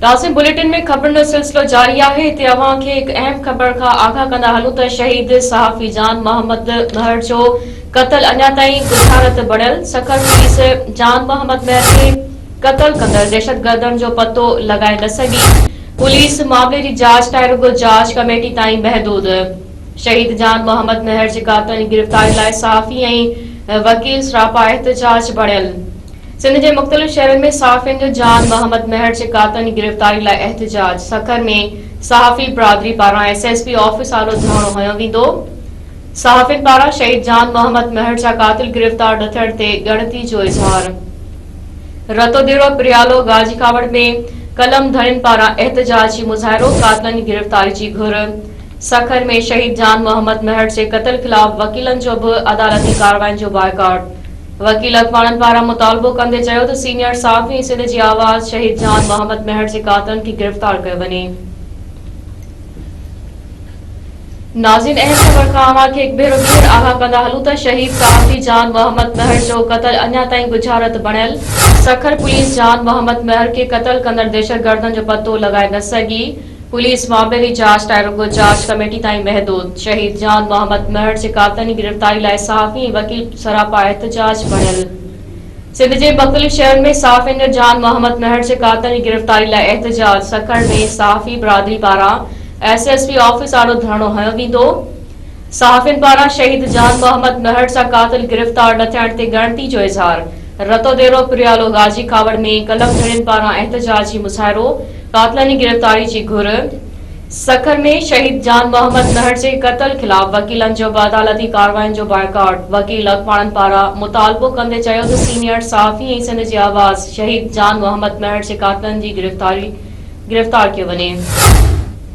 नाज़रीन बुलेटिन में खबर जो सिलसिलो जारी है। इतने अवां खे एक अहम खबर का आगाह कंदा हलूं त शहीद सहाफ़ी जान मोहम्मद महर जो कतल अञा ताईं बुझारत बढ़ियल। सखर पुलिस जान मोहम्मद महर के कतल कंदड़ दहशतगर्दन जो पतो लगाए न सघी। पुलिस मामले की जांच लाइ रुगो जांच कमेटी ताईं महदूद। शहीद जान मोहम्मद महर जे कातल जी गिरफ़्तारी लाइ सहाफ़ी ऐं वकील सरापा एहतजाज बढ़ियल। सिंध के मुख्तलिफ शहरन में सहाफ़ियुनि जो जान मोहम्मद महर जे कातल जी गिरफ़्तारी लाइ एहतजाज। सखर में सहाफ़ी बिरादरी पारां SSP ऑफिस आलो धरणो हयो वेंदो। सहाफ़ियुनि पारां शहीद जान मोहम्मद महर जा कातिल गिरफ़्तार न थियण ते ॻणती जो इज़हार। रतोदेरो प्रियालो गाजी कावड़ में कलम धड़िन पारां एहतजाजी मुज़ाहिरो। कातिलनि जी गिरफ़्तारी जी घुर। सखर में शहीद जान मोहम्मद महर जे कतल ख़िलाफ़ वकीलन जो भी अदालती कार्रवाई जो बाइकाट। वकील अखबारन पारां मुतालबो कंदे चयो त सीनियर सहाफ़ी सिंध जी आवाज़ शहीद जान मोहम्मद महर जे कातिलन खे गिरफ़्तार कयो वञे। नाज़रीन अहम खबर का अवां खे हिकु भेरो ॿीहर आगाह कंदा हलूं त शहीद सहाफ़ी जान मोहम्मद महर जो कतल अञा ताईं बुझारत बणियल। सखर पुलिस जान मोहम्मद महर के कतल कंदड़ दहशतगर्दन जो पतो लगाए न सघी। पुलिस मामले की जांच लाइ रुगो जांच कमेटी ताईं महदूद। शहीद जान मोहम्मद महर जे कातिलनि जी गिरफ़्तारी लाइ सहाफ़ी ऐं वकील सरापा एहतजाज बढ़ियल। सिंध के मुख्तलिफ शहरन में सहाफ़ियुनि जो जान मोहम्मद महर जे कातिलनि जी गिरफ़्तारी लाइ एहतजाज। सखर में सहाफ़ी बिरादरी पारां SSP ऑफिस आलो धरणो हयो वेंदो। सहाफ़ियुनि पारां शहीद जान मोहम्मद महर जा कातिल गिरफ़्तार न थियण ते ॻणती जो इज़हार। रतोदेरो प्रियालो गाजी कावड़ में कलम धड़िन पारां एहतजाजी मुज़ाहिरो। कातिलनि जी गिरफ़्तारी जी घुर। सखर में शहीद जान मोहम्मद महर जे कतल ख़िलाफ़ वकीलन जो भी अदालती कार्रवाई जो बाइकाट। वकील अखबारन पारां मुतालबो कंदे चयो त सीनियर सहाफ़ी ऐं सिंध जी आवाज़ शहीद जान मोहम्मद महर जे कातिलनि जी गिरफ़्तार कयो वञे।